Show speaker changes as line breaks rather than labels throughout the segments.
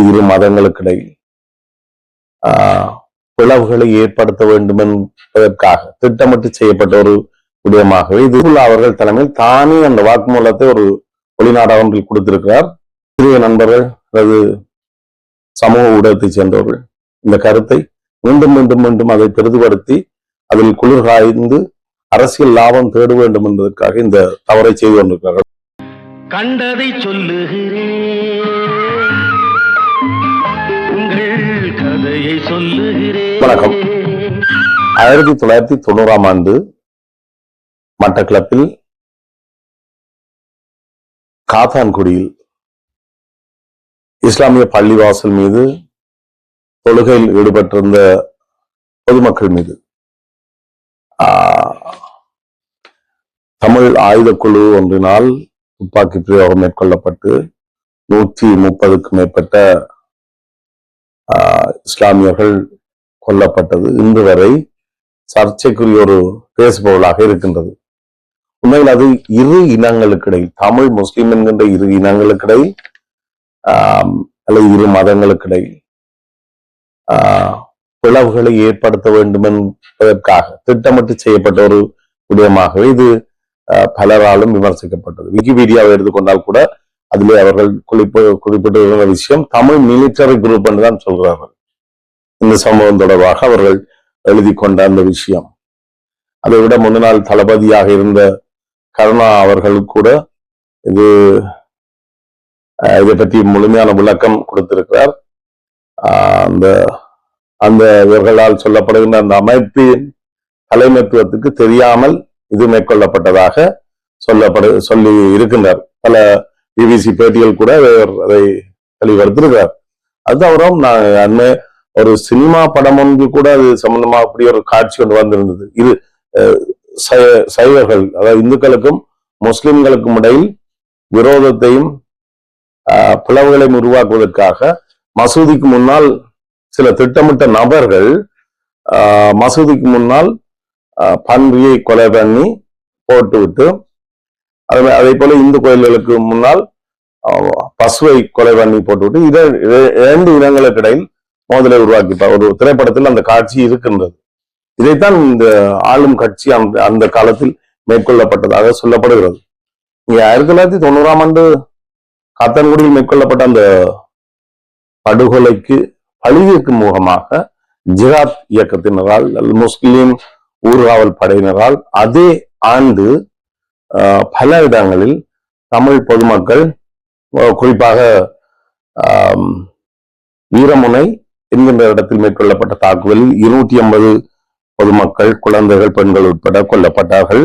இரு மதங்களுக்கிடையில் பிளவுகளை ஏற்படுத்த வேண்டும் என்பதற்காக திட்டமிட்டு செய்யப்பட்ட ஒரு விடயமாகவே இது அவர்கள் தலைமையில் தானே அந்த வாக்குமூலத்தை ஒரு வெளிநாடகத்தில் கொடுத்திருக்கிறார். சிறிய நண்பர்கள் அல்லது சமூக ஊடகத்தைச் சேர்ந்தவர்கள் இந்த கருத்தை மீண்டும் மீண்டும் மீண்டும் அதை பெரிதுபடுத்தி அதில் குளிர் காய்ந்து அரசியல் லாபம் தேட வேண்டும் என்பதற்காக இந்த தவறை செய்து கொண்டிருக்கிறார்கள்.
கண்டதை சொல்லுகிறேன், உங்கள் கதையை சொல்லுகிறேன்.
வணக்கம். 1990ஆம் ஆண்டு மட்டக்களப்பில் காத்தான்குடியில் இஸ்லாமிய பள்ளிவாசல் மீது தொழுகையில் ஈடுபட்டிருந்த பொதுமக்கள் மீது தமிழ் ஆயுதக்குழு ஒன்றினால் துப்பாக்கி பிரயோகம் மேற்கொள்ளப்பட்டு 130க்கும் மேற்பட்ட இஸ்லாமியர்கள் கொல்லப்பட்டது இன்று வரை சர்ச்சைக்குரிய ஒரு பேசுபொருளாக இருக்கின்றது. உண்மையில் அது இரு இனங்களுக்கிடையில், தமிழ் முஸ்லிம் என்கின்ற இரு இனங்களுக்கிடையில் அல்லது இரு மதங்களுக்கிடையில் பிளவுகளை ஏற்படுத்த வேண்டும் என்பதற்காக திட்டமிட்டு செய்யப்பட்ட ஒரு விடயமாகவே இது பலராலும் விமர்சிக்கப்பட்டது. விக்கிபீடியாவை எடுத்துக்கொண்டால் கூட அதிலே அவர்கள் குறிப்பிட்டிருக்கிற விஷயம் தமிழ் மிலிட்டரி குரூப் என்றுதான் சொல்கிறார்கள். இந்த சம்பவம் தொடர்பாக அவர்கள் எழுதி கொண்ட அந்த விஷயம், அதை விட முன்னாள் தளபதியாக இருந்த கருணா அவர்கள் கூட இதை பற்றி முழுமையான விளக்கம் கொடுத்திருக்கிறார். அந்த இவர்களால் சொல்லப்படுகின்ற அந்த அமைப்பின் தலைமைத்துவத்துக்கு தெரியாமல் இது மேற்கொள்ளப்பட்டதாக சொல்லி இருக்கின்றார். பல பிபிசி பேட்டிகள் கூட அதை தெளிவுபடுத்திருக்கிறார். அது அவரும் நான் ஒரு சினிமா படம் ஒன்று கூட அது சம்பந்தமா அப்படி ஒரு காட்சி ஒன்று வந்திருந்தது. இது சைவர்கள், அதாவது இந்துக்களுக்கும் முஸ்லிம்களுக்கும் இடையில் விரோதத்தையும் பிளவுகளையும் உருவாக்குவதற்காக மசூதிக்கு முன்னால் சில திட்டமிட்ட நபர்கள் மசூதிக்கு முன்னால் பன்றியை கொலை பண்ணி போட்டுவிட்டு, அதே போல இந்து கோயில்களுக்கு முன்னால் பசுவை கொலை பண்ணி போட்டுவிட்டு இரண்டு இனங்களுக்கு இடையில் மோதலை உருவாக்கிப்பார். ஒரு திரைப்படத்தில் அந்த காட்சி இருக்கின்றது. இதைத்தான் இந்த ஆளும் கட்சி அந்த காலத்தில் மேற்கொள்ளப்பட்டதாக சொல்லப்படுகிறது. இங்க 1990ஆம் ஆண்டு காத்தான்குடியில் மேற்கொள்ளப்பட்ட அந்த படுகொலைக்கு பழிதீர்க்கும் முகமாக ஜிஹாத் இயக்கத்தினரால் முஸ்லிம் ஊர்காவல் படையினரால் அதே ஆண்டு பல இடங்களில் தமிழ் பொதுமக்கள், குறிப்பாக வீரமுனை என்கின்ற இடத்தில் மேற்கொள்ளப்பட்ட தாக்குதலில் 250 பொதுமக்கள், குழந்தைகள், பெண்கள் உட்பட கொல்லப்பட்டார்கள்.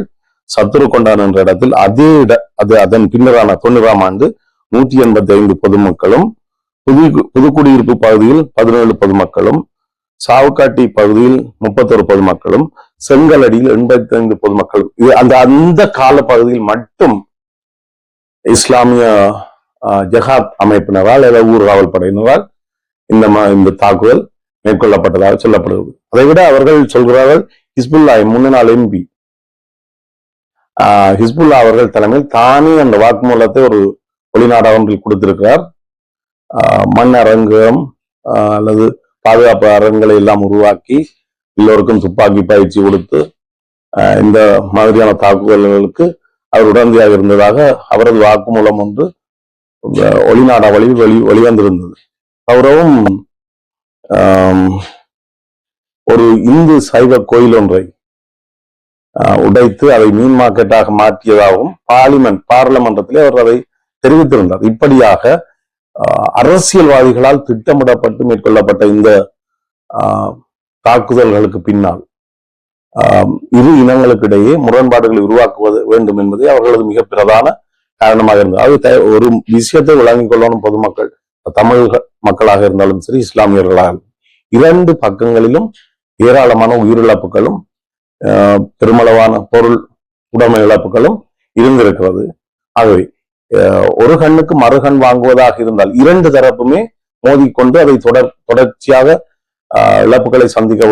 சத்துருக்கொண்டான் என்ற இடத்தில் அதன் பின்னரான 90ஆம் ஆண்டு 185 பொதுமக்களும், புதுக்குடியிருப்பு பகுதியில் 17 பொதுமக்களும், சாவுக்காட்டி பகுதியில் 31 பொதுமக்களும், செங்கலடியில் 85 பொதுமக்களும், அந்த கால பகுதியில் மட்டும் இஸ்லாமிய ஜஹாத் அமைப்பினரால் அல்லது ஊர்காவல் படையினரால் இந்த தாக்குதல் மேற்கொள்ளப்பட்டதாக சொல்லப்படுகிறது. அதை விட அவர்கள் சொல்கிறார்கள், ஹிஸ்புல்லா முன்னாள் எம்பி ஹிஸ்புல்லா அவர்கள் தலைமையில் தானே அந்த வாக்குமூலத்தை ஒரு வெளிநாடகத்தில் கொடுத்திருக்கிறார். மண் அரங்கம் அல்லது பாதுகாப்பு அரங்களை எல்லாம் உருவாக்கி எல்லோருக்கும் துப்பாக்கி பயிற்சி கொடுத்து இந்த மாதிரியான தாக்குதல்களுக்கு அவர் உடந்தையாக இருந்ததாக அவரது வாக்குமூலம் ஒன்று வெளிநாடா வெளிவந்திருந்தது. அவரும் ஒரு இந்து சைவ கோயில் ஒன்றை உடைத்து அதை மீன் மார்க்கெட்டாக மாற்றியதாகவும் பார்லமெண்டத்திலே அவர் அதை தெரிவித்திருந்தார். இப்படியாக அரசியல்வாதிகளால் திட்டமிடப்பட்டு மேற்கொள்ளப்பட்ட இந்த தாக்குதல்களுக்கு பின்னால் இரு இனங்களுக்கிடையே முரண்பாடுகளை உருவாக்குவது வேண்டும் என்பதே அவர்களது மிக பிரதான காரணமாக இருந்தது. அது ஒரு விஷயத்தை வழங்கிக் கொள்ளணும் பொதுமக்கள், தமிழ் மக்களாக இருந்தாலும் சரி, இஸ்லாமியர்களாக, இரண்டு பக்கங்களிலும் ஏராளமான உயிரிழப்புகளும் பெருமளவான பொருள் உடைமை இழப்புகளும் இருந்திருக்கிறது. ஆகவே ஒரு கண்ணுக்கு மறுகண் வாங்குவதாக இருந்தால் இரண்டு தரப்புமே மோதிக்கொண்டு அதை தொடர்ச்சியாக இழப்புகளை சந்திக்க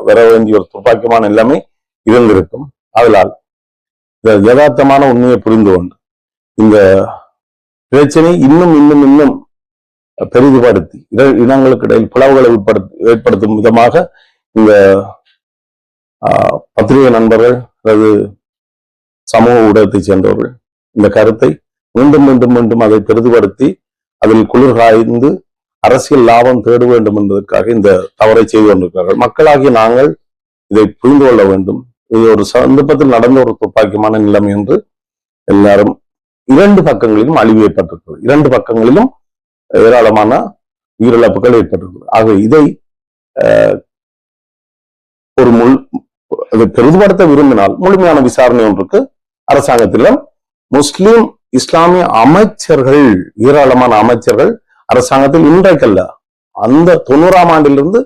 வர வேண்டிய ஒரு துப்பாக்கியமான நிலைமை இருந்திருக்கும். அதனால் இந்த யதார்த்தமான உண்மையை புரிந்து கொண்டு இந்த பிரச்சனை இன்னும் பெரிதுபடுத்தி இனங்களுக்கு இடையில் பிளவுகளை ஏற்படுத்தும் விதமாக இந்த பத்திரிகை நண்பர்கள் அல்லது சமூக ஊடகத்தைச் சேர்ந்தவர்கள் இந்த கருத்தை மீண்டும் மீண்டும் மீண்டும் அதை பெரிதுபடுத்தி அதில் குளிர் காய்ந்து அரசியல் லாபம் தேட வேண்டும் என்பதற்காக இந்த தவறை செய்து கொண்டிருக்கிறார்கள். மக்களாகிய நாங்கள் இதை புரிந்து கொள்ள வேண்டும். இது ஒரு சந்தர்ப்பத்தில் நடந்த ஒரு துப்பாக்கியமான நிலைமை என்று எல்லாரும் இரண்டு பக்கங்களிலும் அழிவு ஏற்பட்டிருக்கிறது. இரண்டு பக்கங்களிலும் ஏராளமான உயிரிழப்புகள் ஏற்பட்டிருக்கிறது. ஆக இதை ஒரு அதை பெரிதுபடுத்த விரும்பினால் முழுமையான விசாரணை ஒன்றுக்கு அரசாங்கத்திலும் முஸ்லிம் இஸ்லாமிய அமைச்சர்கள் ஏராளமான அமைச்சர்கள் அரசாங்கத்தில் இன்றைக்கல்ல அந்த 90ஆம் ஆண்டிலிருந்து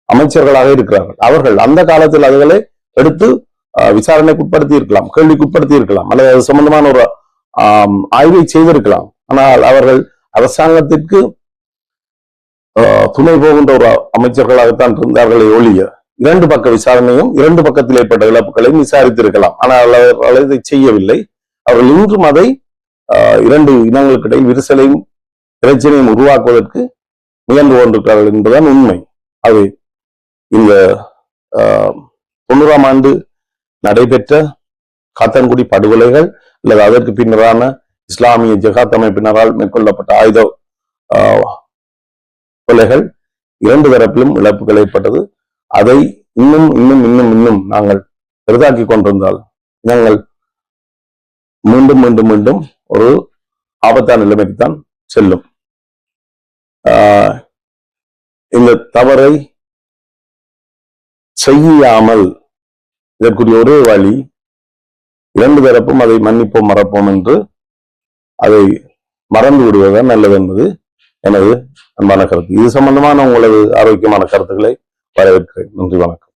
அமைச்சர்களாக இருக்கிறார்கள். அவர்கள் அந்த காலத்தில் அதுகளை எடுத்து விசாரணைக்கு உட்படுத்தி இருக்கலாம், கேள்விக்கு உட்படுத்தி இருக்கலாம், அல்லது அது சம்பந்தமான ஒரு ஆய்வை செய்திருக்கலாம். ஆனால் அவர்கள் அரசாங்கத்திற்கு துணை போகின்ற ஒரு அமைச்சர்களாகத்தான் இருந்தார்களே ஒழிய இரண்டு பக்க விசாரணையும் இரண்டு பக்கத்தில் ஏற்பட்ட இழப்புகளையும் விசாரித்திருக்கலாம். ஆனால் அவர்கள் இதை செய்யவில்லை. அவர்கள் இன்றும் அதை இரண்டு இனங்களுக்கிடையில் விரிசலையும் பிரச்சனையும் உருவாக்குவதற்கு முயன்று கொண்டிருக்கிறார்கள் என்பதுதான் உண்மை. அது இந்த 90ஆம் ஆண்டு நடைபெற்ற காத்தான்குடி படுகொலைகள் அல்லது அதற்கு பின்னரான இஸ்லாமிய ஜகாத் அமைப்பினரால் மேற்கொள்ளப்பட்ட ஆயுத கொலைகள் இரண்டு தரப்பிலும் இழப்புகள் ஏற்பட்டது. அதை இன்னும் இன்னும் இன்னும் இன்னும் நாங்கள் பெரிதாக்கி கொண்டிருந்தால் நாங்கள் மீண்டும் மீண்டும் மீண்டும் ஒரு ஆபத்தான நிலைமைக்குத்தான் செல்லும். இந்த தவறை செய்யாமல் இதற்குரிய ஒரே வழி இரண்டு தரப்பும் அதை மன்னிப்போம் மறப்போம் என்று அதை மறந்து விடுவதுதான் நல்லது என்பது எனது அன்பான கருத்து. இது சம்பந்தமான உங்களது ஆரோக்கியமான கருத்துக்களை வரவேற்கிறேன். நன்றி, வணக்கம்.